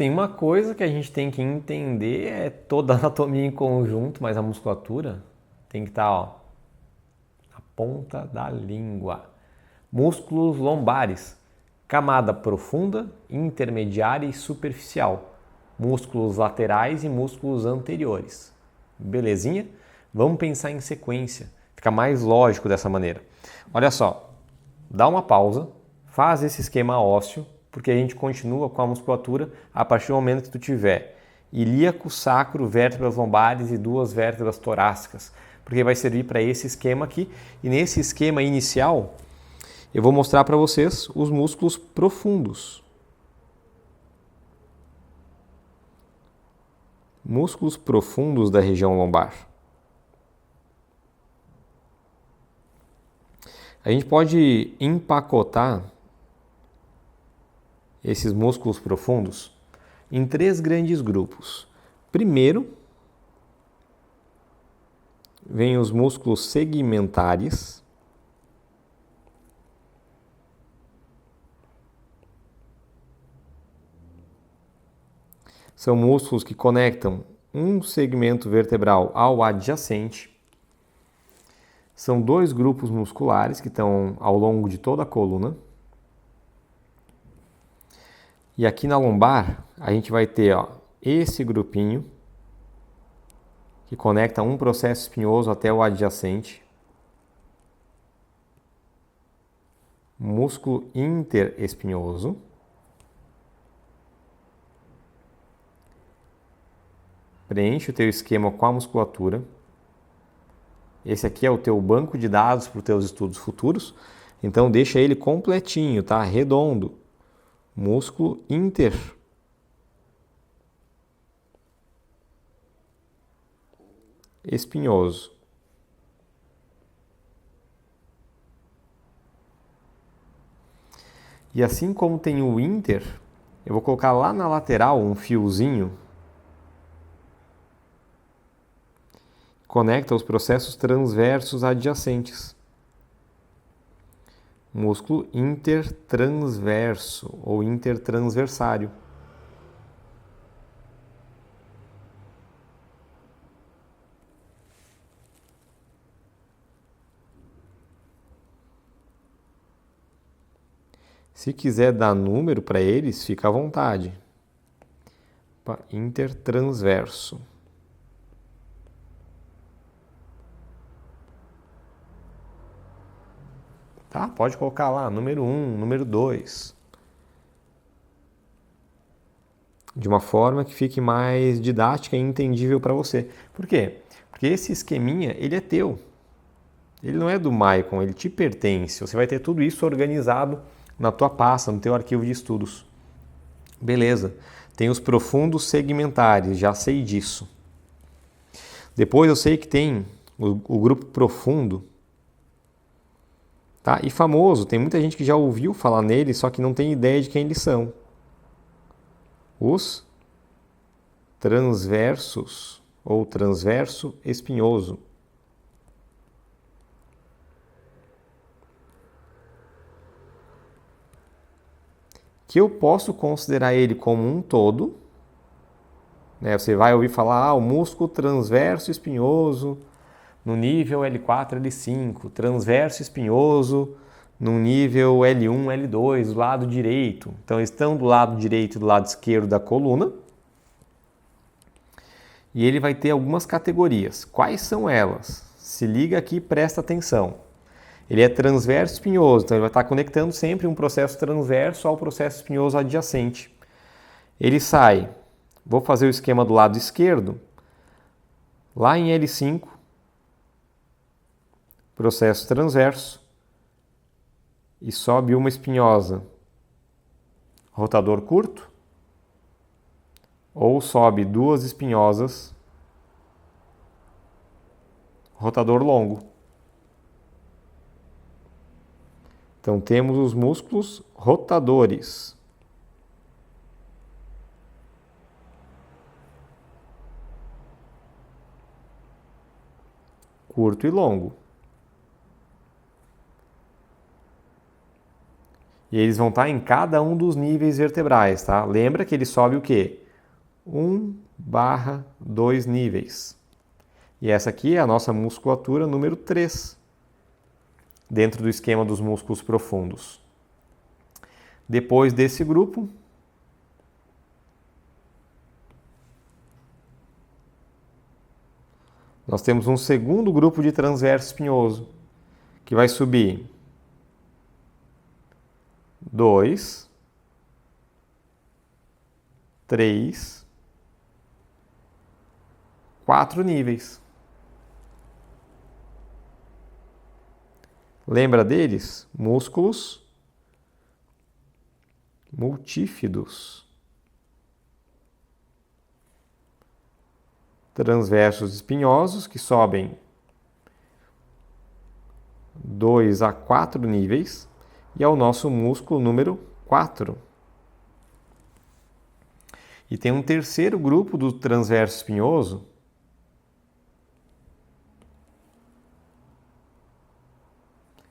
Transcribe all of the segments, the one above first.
tem uma coisa que a gente tem que entender, é toda a anatomia em conjunto, mas a musculatura tem que estar, ó, na ponta da língua. Músculos lombares, camada profunda, intermediária e superficial. Músculos laterais e músculos anteriores. Belezinha? Vamos pensar em sequência. Fica mais lógico dessa maneira. Olha só, dá uma pausa, faz esse esquema ósseo, porque a gente continua com a musculatura a partir do momento que tu tiver ilíaco, sacro, vértebras lombares e 2 vértebras torácicas, porque vai servir para esse esquema aqui. E nesse esquema inicial, eu vou mostrar para vocês os músculos profundos. Músculos profundos da região lombar. A gente pode empacotar esses músculos profundos em 3 grandes grupos. Primeiro, vem os músculos segmentares. São músculos que conectam um segmento vertebral ao adjacente. São 2 grupos musculares que estão ao longo de toda a coluna. E aqui na lombar, a gente vai ter, ó, esse grupinho que conecta um processo espinhoso até o adjacente. Músculo interespinhoso. Preenche o teu esquema com a musculatura. Esse aqui é o teu banco de dados para os teus estudos futuros. Então deixa ele completinho, tá? Redondo. Músculo interespinhoso. E assim como tem o inter, eu vou colocar lá na lateral um fiozinho. Conecta os processos transversos adjacentes. Músculo intertransverso ou intertransversário. Se quiser dar número para eles, fica à vontade. Intertransverso. Tá? Pode colocar lá, número 1, número 2. De uma forma que fique mais didática e entendível para você. Por quê? Porque esse esqueminha, ele é teu. Ele não é do Maicon, ele te pertence. Você vai ter tudo isso organizado na tua pasta, no teu arquivo de estudos. Beleza. Tem os profundos segmentares, já sei disso. Depois eu sei que tem o grupo profundo. Tá? E famoso, tem muita gente que já ouviu falar nele, só que não tem ideia de quem eles são. Os transversos ou transverso espinhoso. Que eu posso considerar ele como um todo. Né? Você vai ouvir falar, o músculo transverso espinhoso no nível L4, L5, transverso espinhoso no nível L1, L2, do lado direito. Então, estão do lado direito e do lado esquerdo da coluna. E ele vai ter algumas categorias. Quais são elas? Se liga aqui e presta atenção. Ele é transverso espinhoso, então ele vai estar conectando sempre um processo transverso ao processo espinhoso adjacente. Ele sai, vou fazer o esquema do lado esquerdo, lá em L5, processo transverso, e sobe uma espinhosa, rotador curto, ou sobe 2 espinhosas, rotador longo. Então temos os músculos rotadores. Curto e longo. E eles vão estar em cada um dos níveis vertebrais, tá? Lembra que ele sobe o quê? 1/2 níveis. E essa aqui é a nossa musculatura número 3, dentro do esquema dos músculos profundos. Depois desse grupo, nós temos um segundo grupo de transverso espinhoso, que vai subir 2, 3, 4 níveis. Lembra deles? Músculos multífidos. Transversos espinhosos, que sobem 2 a 4 níveis, e é o nosso músculo número 4. E tem um terceiro grupo do transverso espinhoso,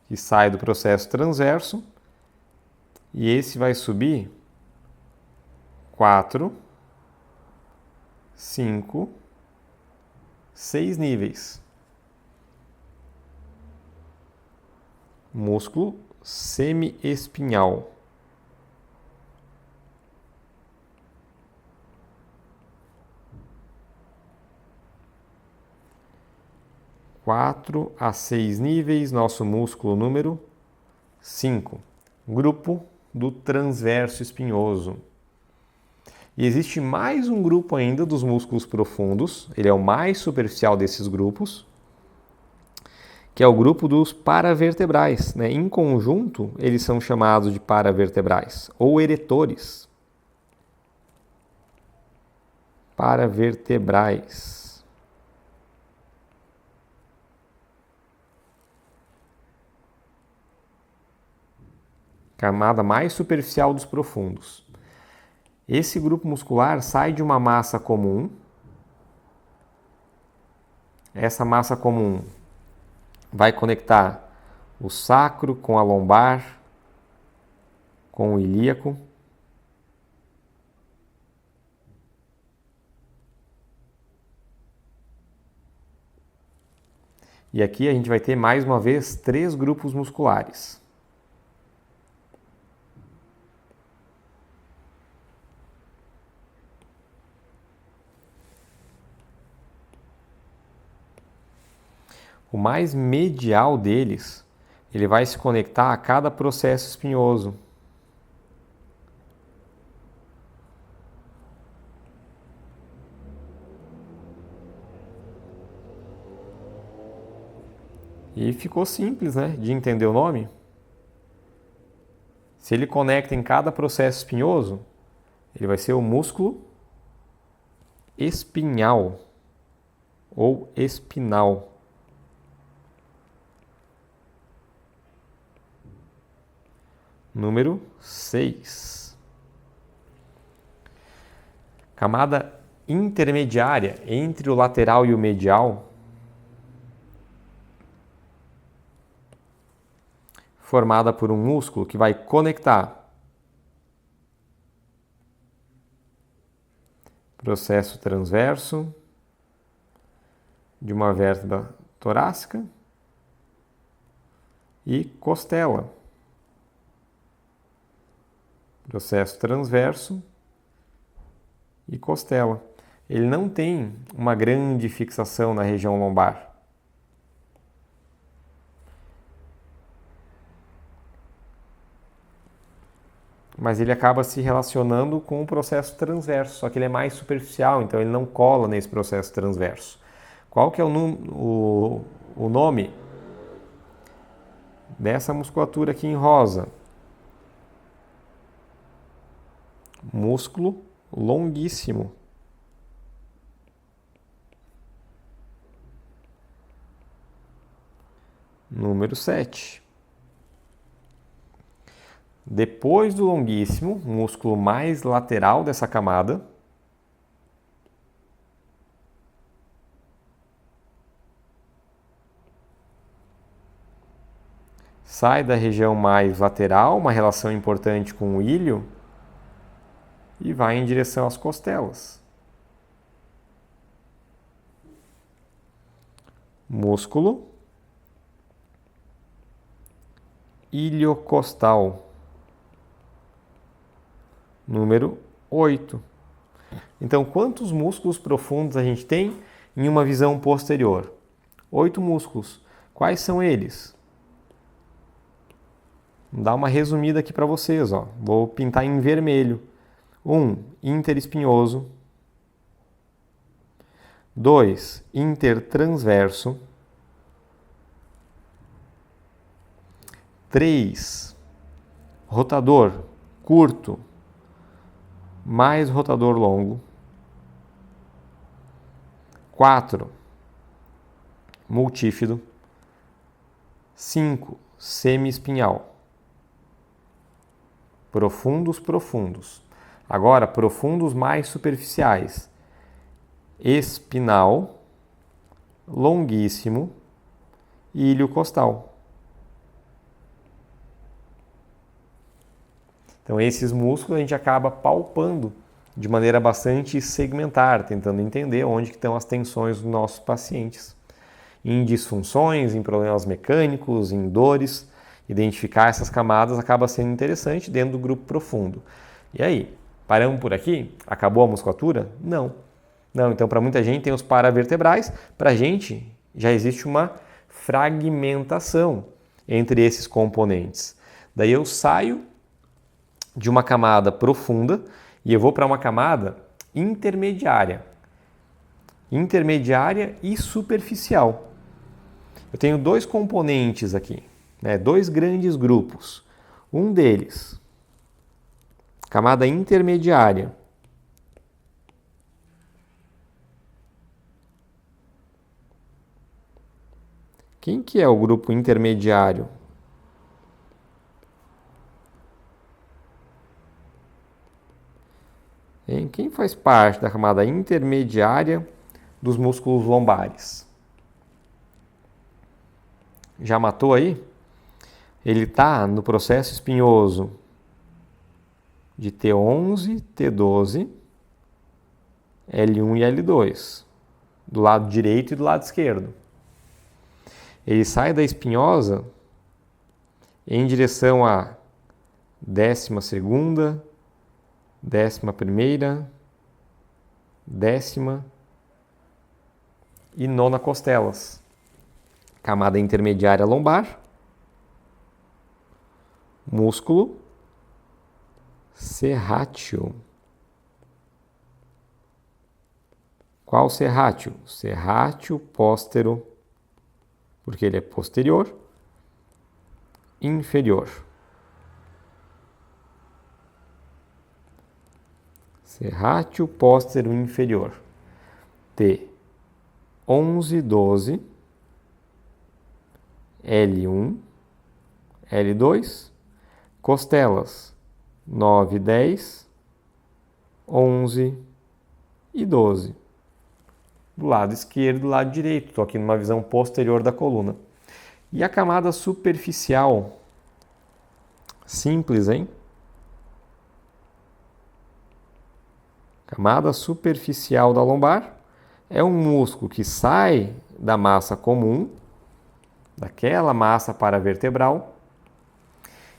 que sai do processo transverso, e esse vai subir 4, 5, 6 níveis. Músculo semiespinhal. Quatro a 6 níveis, nosso músculo número 5. Grupo do transverso espinhoso. E existe mais um grupo ainda dos músculos profundos, ele é o mais superficial desses grupos, que é o grupo dos paravertebrais, né? Em conjunto, eles são chamados de paravertebrais ou eretores. Paravertebrais. Camada mais superficial dos profundos. Esse grupo muscular sai de uma massa comum. Essa massa comum vai conectar o sacro com a lombar, com o ilíaco. E aqui a gente vai ter mais uma vez 3 grupos musculares. O mais medial deles, ele vai se conectar a cada processo espinhoso. E ficou simples, né, de entender o nome. Se ele conecta em cada processo espinhoso, ele vai ser o músculo espinhal ou espinal. Número 6. Camada intermediária entre o lateral e o medial, formada por um músculo que vai conectar processo transverso de uma vértebra torácica e costela. Processo transverso e costela. Ele não tem uma grande fixação na região lombar. Mas ele acaba se relacionando com o processo transverso, só que ele é mais superficial, então ele não cola nesse processo transverso. Qual que é o nome dessa musculatura aqui em rosa? Músculo longuíssimo. Número 7. Depois do longuíssimo, músculo mais lateral dessa camada, sai da região mais lateral, uma relação importante com o ilho, e vai em direção às costelas. Músculo iliocostal, número 8. Então, quantos músculos profundos a gente tem em uma visão posterior? 8 músculos. Quais são eles? Vou dar uma resumida aqui para vocês. Vou pintar em vermelho. 1. Interespinhoso. 2. Intertransverso. 3. Rotador curto mais rotador longo. 4. Multífido. 5. Semiespinhal. Profundos. Agora, profundos mais superficiais. Espinal, longuíssimo e iliocostal. Então, esses músculos a gente acaba palpando de maneira bastante segmentar, tentando entender onde estão as tensões dos nossos pacientes. Em disfunções, em problemas mecânicos, em dores, identificar essas camadas acaba sendo interessante dentro do grupo profundo. E aí, paramos por aqui? Acabou a musculatura? Não. Então para muita gente tem os paravertebrais, para a gente já existe uma fragmentação entre esses componentes. Daí eu saio de uma camada profunda e eu vou para uma camada intermediária e superficial. Eu tenho 2 componentes aqui, 2 grandes grupos. Um deles, camada intermediária. Quem que é o grupo intermediário? Quem faz parte da camada intermediária dos músculos lombares? Já matou aí? Ele está no processo espinhoso de T11, T12, L1 e L2, do lado direito e do lado esquerdo. Ele sai da espinhosa em direção à 12ª, 11ª, 10ª e 9ª costelas. Camada intermediária lombar, músculo serrátil. Qual serrátil? Serrátil póstero, porque ele é posterior, inferior. Serrátil póstero inferior. T11, 12, L1, L2, costelas 9, 10, 11 e 12. Do lado esquerdo e do lado direito. Estou aqui numa visão posterior da coluna. E a camada superficial? Simples, hein? Camada superficial da lombar é um músculo que sai da massa comum, daquela massa paravertebral,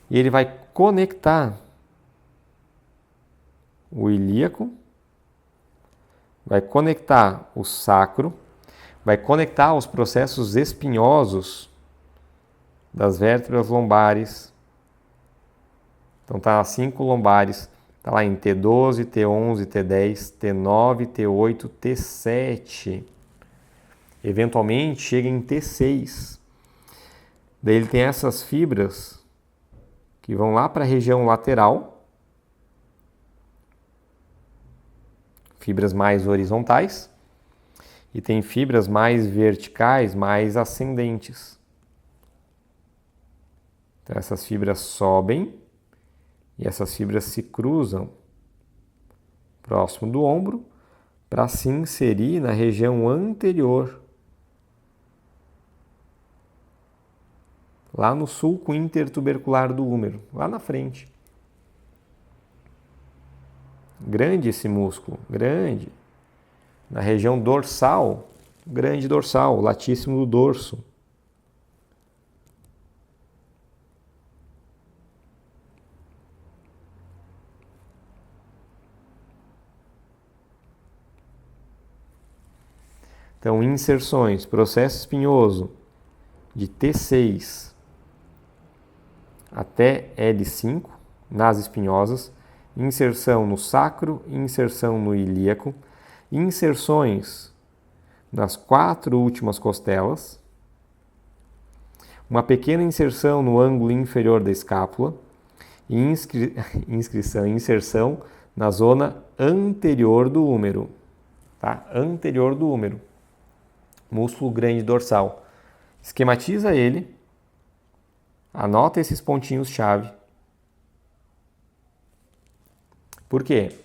e ele vai conectar o ilíaco, vai conectar o sacro, vai conectar os processos espinhosos das vértebras lombares. Então tá as 5 lombares, tá lá em T12, T11, T10, T9, T8, T7. Eventualmente chega em T6. Daí ele tem essas fibras que vão lá para a região lateral, fibras mais horizontais, e tem fibras mais verticais, mais ascendentes. Então essas fibras sobem e essas fibras se cruzam próximo do ombro para se inserir na região anterior lá no sulco intertubercular do húmero, lá na frente. Grande esse músculo, grande. Na região dorsal, grande dorsal, latíssimo do dorso. Então, inserções, processo espinhoso de T6 até L5, nas espinhosas, inserção no sacro, inserção no ilíaco, inserções nas 4 últimas costelas, uma pequena inserção no ângulo inferior da escápula e inserção na zona anterior do húmero, tá? Anterior do húmero. Músculo grande dorsal. Esquematiza ele, anota esses pontinhos-chave. Por quê?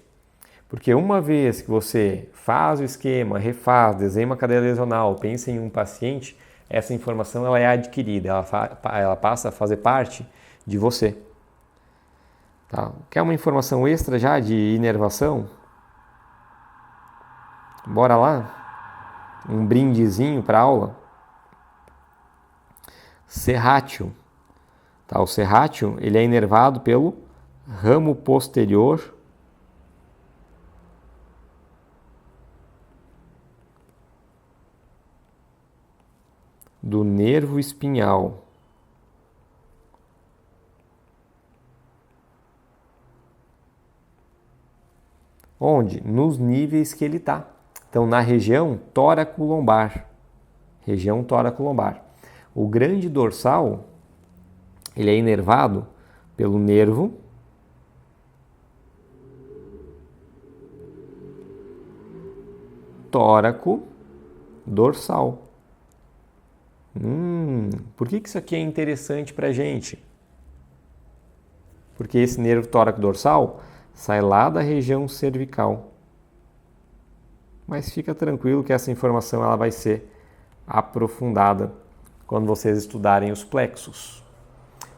Porque uma vez que você faz o esquema, refaz, desenha uma cadeia lesional, pensa em um paciente, essa informação ela é adquirida, ela passa a fazer parte de você. Tá? Quer uma informação extra já de inervação? Bora lá? Um brindezinho para a aula. Serrátil. Tá? O serrátil ele é inervado pelo ramo posterior do nervo espinhal. Onde? Nos níveis que ele está. Então, na região tóraco-lombar. Região tóraco-lombar. O grande dorsal, ele é inervado pelo nervo tóraco-dorsal. Por que isso aqui é interessante para a gente? Porque esse nervo tóraco-dorsal sai lá da região cervical. Mas fica tranquilo que essa informação ela vai ser aprofundada quando vocês estudarem os plexos.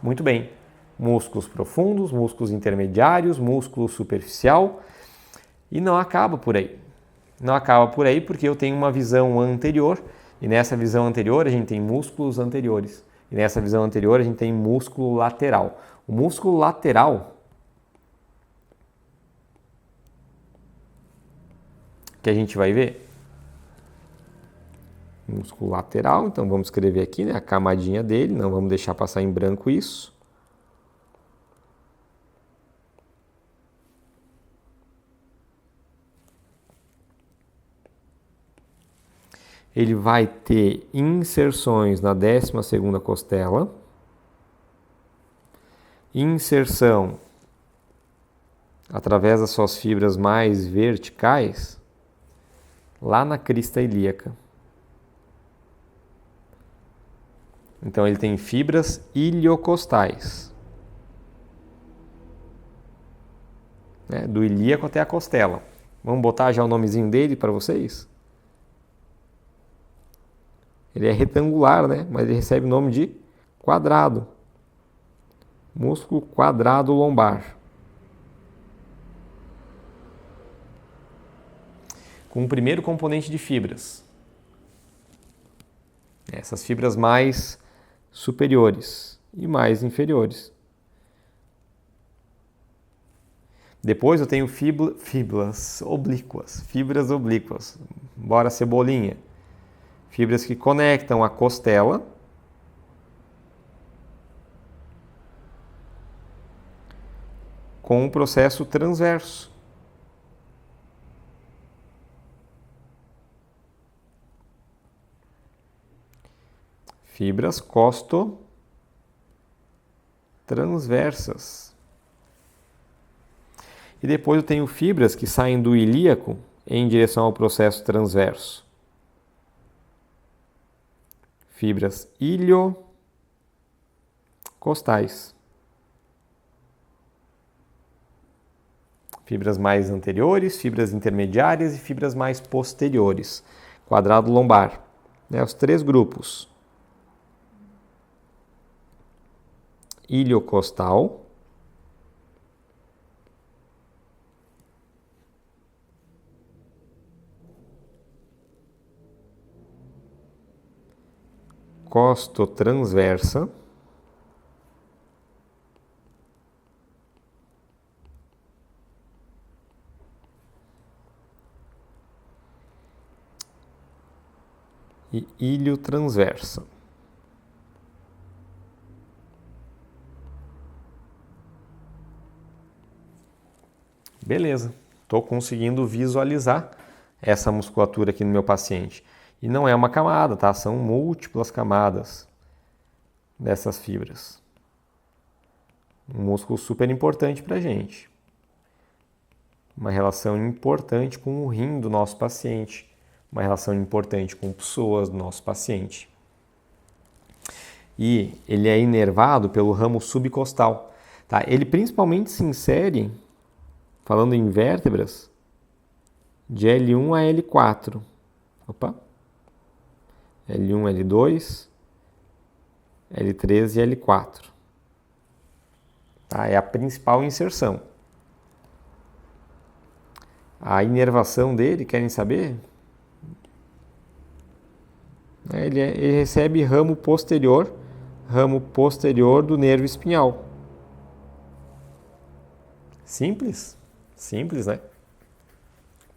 Muito bem. Músculos profundos, músculos intermediários, músculo superficial. E não acaba por aí. Não acaba por aí porque eu tenho uma visão anterior. E nessa visão anterior a gente tem músculos anteriores. E nessa visão anterior a gente tem músculo lateral. O músculo lateral que a gente vai ver, músculo lateral, então vamos escrever aqui, né, a camadinha dele, não vamos deixar passar em branco isso. Ele vai ter inserções na 12ª costela, inserção através das suas fibras mais verticais, lá na crista ilíaca. Então ele tem fibras iliocostais, né, do ilíaco até a costela. Vamos botar já o nomezinho dele para vocês? Ele é retangular, né, mas ele recebe o nome de quadrado. Músculo quadrado lombar. Com o primeiro componente de fibras. Essas fibras mais superiores e mais inferiores. Depois eu tenho fibras oblíquas. Bora cebolinha. Fibras que conectam a costela com o processo transverso. Fibras costo-transversas. E depois eu tenho fibras que saem do ilíaco em direção ao processo transverso. Fibras iliocostais. Fibras mais anteriores, fibras intermediárias e fibras mais posteriores. Quadrado lombar. Os 3 grupos. iliocostal, costotransversa, e iliotransversa. Beleza, estou conseguindo visualizar essa musculatura aqui no meu paciente. E não é uma camada, tá? São múltiplas camadas dessas fibras. Um músculo super importante para a gente. Uma relação importante com o rim do nosso paciente. Uma relação importante com pessoas do nosso paciente. E ele é inervado pelo ramo subcostal. Tá? Ele principalmente se insere, falando em vértebras, de L1 a L4. Opa! L1, L2, L3 e L4. Tá? É a principal inserção. A inervação dele, querem saber? Ele recebe ramo posterior do nervo espinhal. Simples? Simples, né?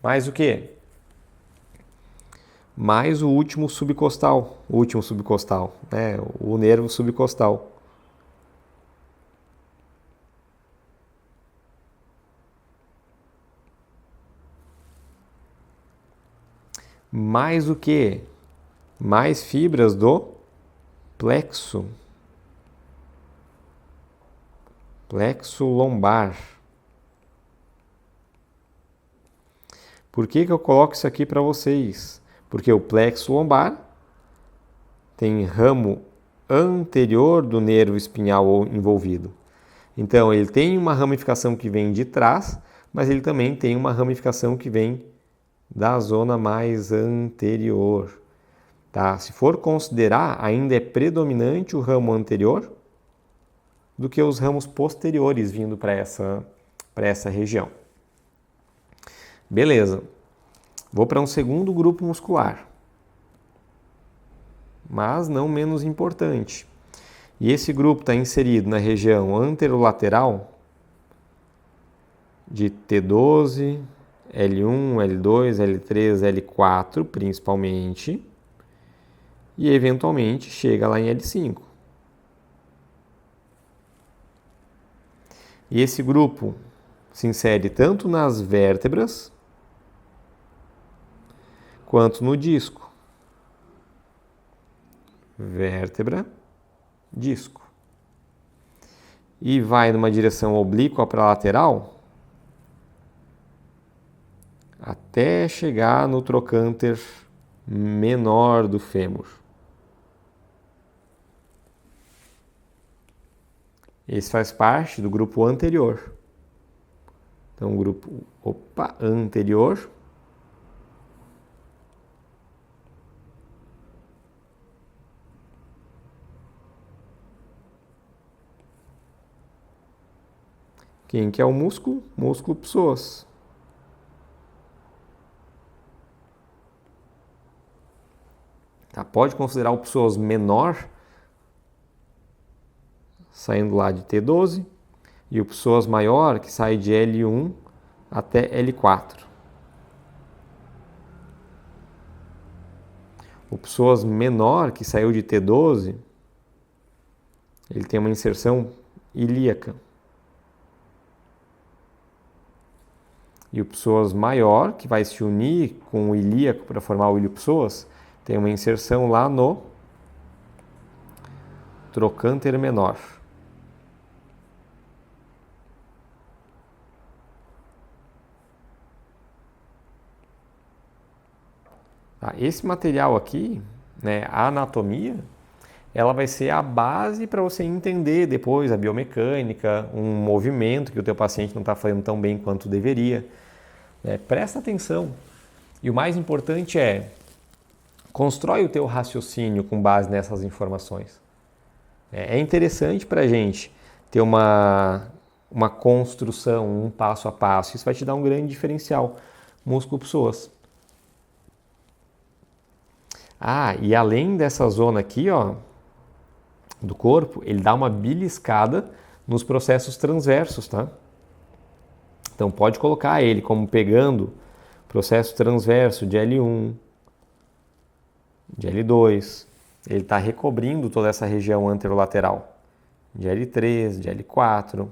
Mais o quê? Mais o último subcostal, né? O nervo subcostal. Mais o quê? Mais fibras do plexo lombar. Por que eu coloco isso aqui para vocês? Porque o plexo lombar tem ramo anterior do nervo espinhal envolvido. Então, ele tem uma ramificação que vem de trás, mas ele também tem uma ramificação que vem da zona mais anterior. Tá? Se for considerar, ainda é predominante o ramo anterior do que os ramos posteriores vindo para essa região. Beleza. Vou para um segundo grupo muscular, mas não menos importante. E esse grupo está inserido na região anterolateral de T12, L1, L2, L3, L4 principalmente, e eventualmente chega lá em L5. E esse grupo se insere tanto nas vértebras quanto no disco. Vértebra, disco. E vai numa direção oblíqua para a lateral até chegar no trocânter menor do fêmur. Esse faz parte do grupo anterior. Então, o grupo anterior. Quem que é o músculo? Músculo psoas. Tá? Pode considerar o psoas menor, saindo lá de T12, e o psoas maior, que sai de L1 até L4. O psoas menor, que saiu de T12, ele tem uma inserção ilíaca. E o psoas maior, que vai se unir com o ilíaco para formar o iliopsoas, tem uma inserção lá no trocânter menor. Tá, esse material aqui, né, a anatomia, ela vai ser a base para você entender depois a biomecânica, um movimento que o teu paciente não está fazendo tão bem quanto deveria. Presta atenção. E o mais importante é, constrói o teu raciocínio com base nessas informações. É interessante para a gente ter uma construção, um passo a passo. Isso vai te dar um grande diferencial. Músculo psoas. Ah, e além dessa zona aqui, ó, do corpo, ele dá uma beliscada nos processos transversos, tá? Então pode colocar ele como pegando processo transverso de L1, de L2. Ele está recobrindo toda essa região anterolateral de L3, de L4.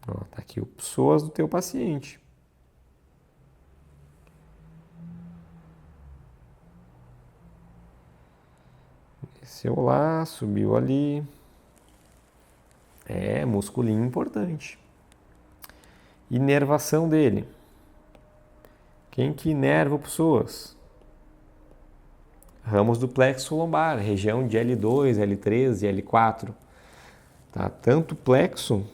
Tá aqui o psoas do teu paciente. Desceu lá, subiu ali. É, musculinho importante. Inervação dele. Quem que inerva o psoas? Ramos do plexo lombar, região de L2, L3 e L4. Tá? Tanto plexo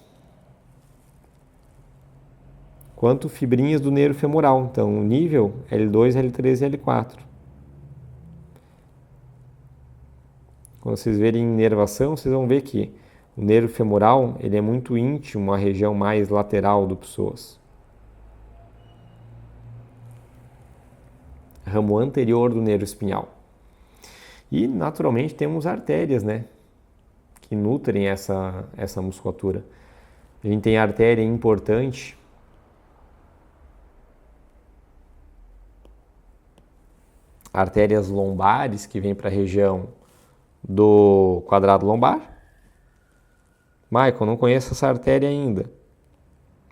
quanto fibrinhas do nervo femoral. Então, nível L2, L3 e L4. Quando vocês verem inervação, vocês vão ver que o nervo femoral ele é muito íntimo, a região mais lateral do psoas. Ramo anterior do nervo espinhal. E, naturalmente, temos artérias, né? Que nutrem essa musculatura. A gente tem artéria importante. Artérias lombares, que vêm para a região do quadrado lombar. Michael, não conheço essa artéria ainda.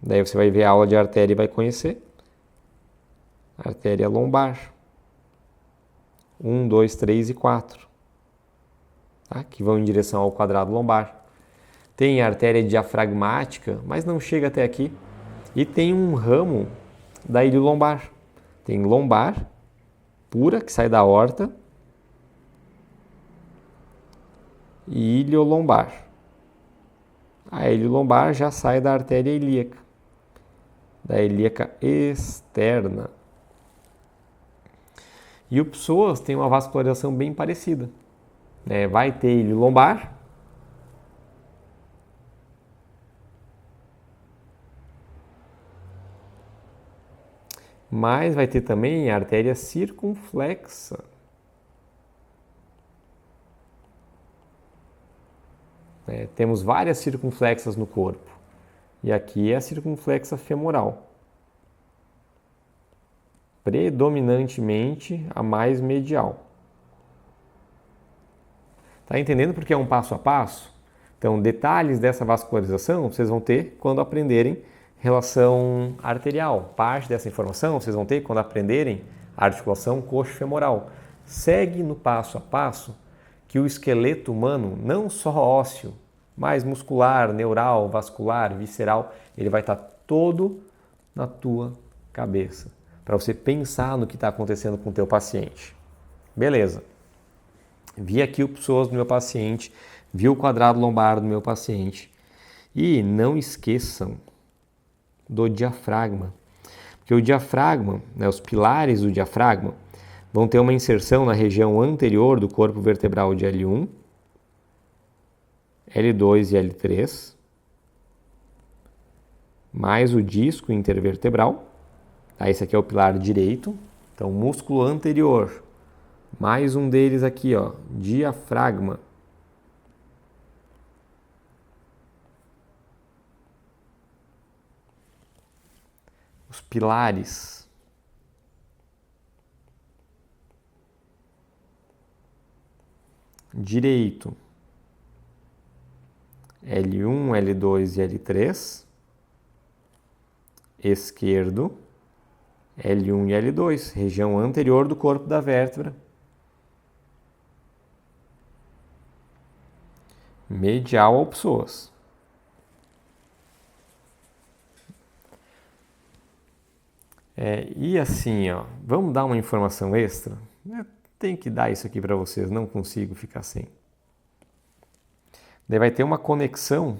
Daí você vai ver a aula de artéria e vai conhecer. Artéria lombar. 1, 2, 3 e 4. Tá? Que vão em direção ao quadrado lombar. Tem a artéria diafragmática, mas não chega até aqui. E tem um ramo da iliolombar. Tem lombar pura, que sai da aorta, e iliolombar. A iliolombar já sai da artéria ilíaca, da ilíaca externa. E o psoas tem uma vascularização bem parecida. Vai ter iliolombar, mas vai ter também a artéria circunflexa. Temos várias circunflexas no corpo. E aqui é a circunflexa femoral. Predominantemente a mais medial. Tá entendendo porque é um passo a passo? Então, detalhes dessa vascularização vocês vão ter quando aprenderem relação arterial. Parte dessa informação vocês vão ter quando aprenderem a articulação coxo-femoral. Segue no passo a passo que o esqueleto humano, não só ósseo, mas muscular, neural, vascular, visceral, ele vai estar todo na tua cabeça, para você pensar no que está acontecendo com o teu paciente. Beleza. Vi aqui o psoas do meu paciente, vi o quadrado lombar do meu paciente. E não esqueçam do diafragma, porque o diafragma, os pilares do diafragma, vão ter uma inserção na região anterior do corpo vertebral de L1, L2 e L3, mais o disco intervertebral. Esse aqui é o pilar direito. Então, músculo anterior, mais um deles aqui, ó, diafragma. Os pilares. Direito, L1, L2 e L3. Esquerdo, L1 e L2, região anterior do corpo da vértebra. Medial ao psoas. E assim, ó, vamos dar uma informação extra? Tenho que dar isso aqui para vocês, não consigo ficar sem. Daí vai ter uma conexão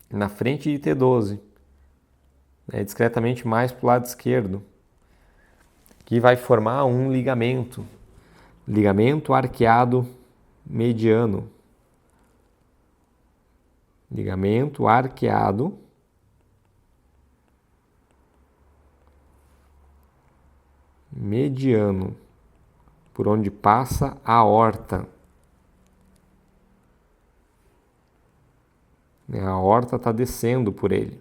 na frente de T12, discretamente mais para o lado esquerdo. que vai formar um ligamento. Ligamento arqueado mediano. Ligamento arqueado mediano, por onde passa a aorta. A aorta está descendo por ele.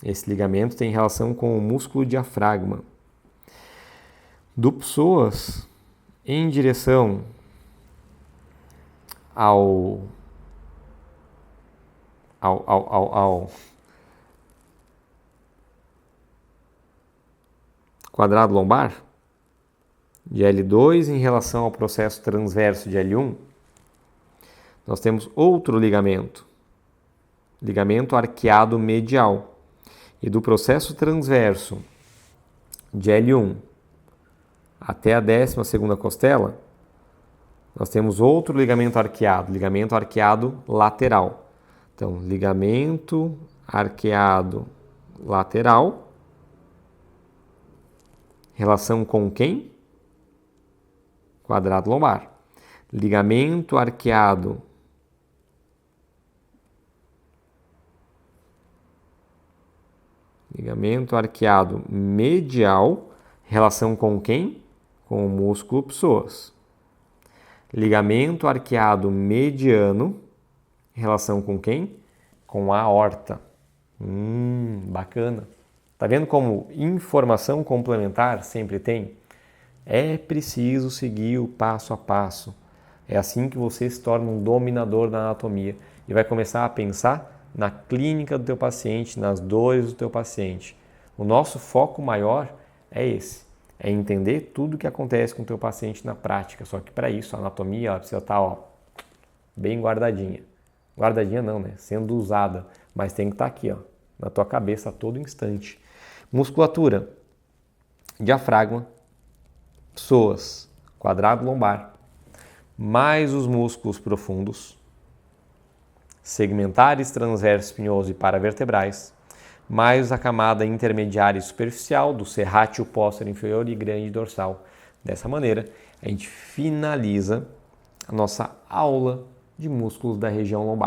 Esse ligamento tem relação com o músculo diafragma. Do psoas em direção ao quadrado lombar, de L2 em relação ao processo transverso de L1, nós temos outro ligamento, ligamento arqueado medial. E do processo transverso de L1 até a 12ª costela, nós temos outro ligamento arqueado lateral. Então, ligamento arqueado lateral, relação com quem? Quadrado lombar. Ligamento arqueado medial, relação com quem? Com o músculo psoas. Ligamento arqueado mediano, relação com quem? Com a aorta. Bacana. Tá vendo como informação complementar sempre tem? É preciso seguir o passo a passo. É assim que você se torna um dominador da anatomia e vai começar a pensar na clínica do teu paciente, nas dores do teu paciente. O nosso foco maior é esse, é entender tudo o que acontece com o teu paciente na prática. Só que para isso a anatomia ela precisa estar bem guardadinha. Guardadinha não, né? Sendo usada, mas tem que estar aqui, na tua cabeça a todo instante. Musculatura, diafragma, psoas, quadrado lombar, mais os músculos profundos, segmentares, transverso, espinhoso e paravertebrais, mais a camada intermediária e superficial do serrátil póstero inferior e grande dorsal. Dessa maneira, a gente finaliza a nossa aula de músculos da região lombar.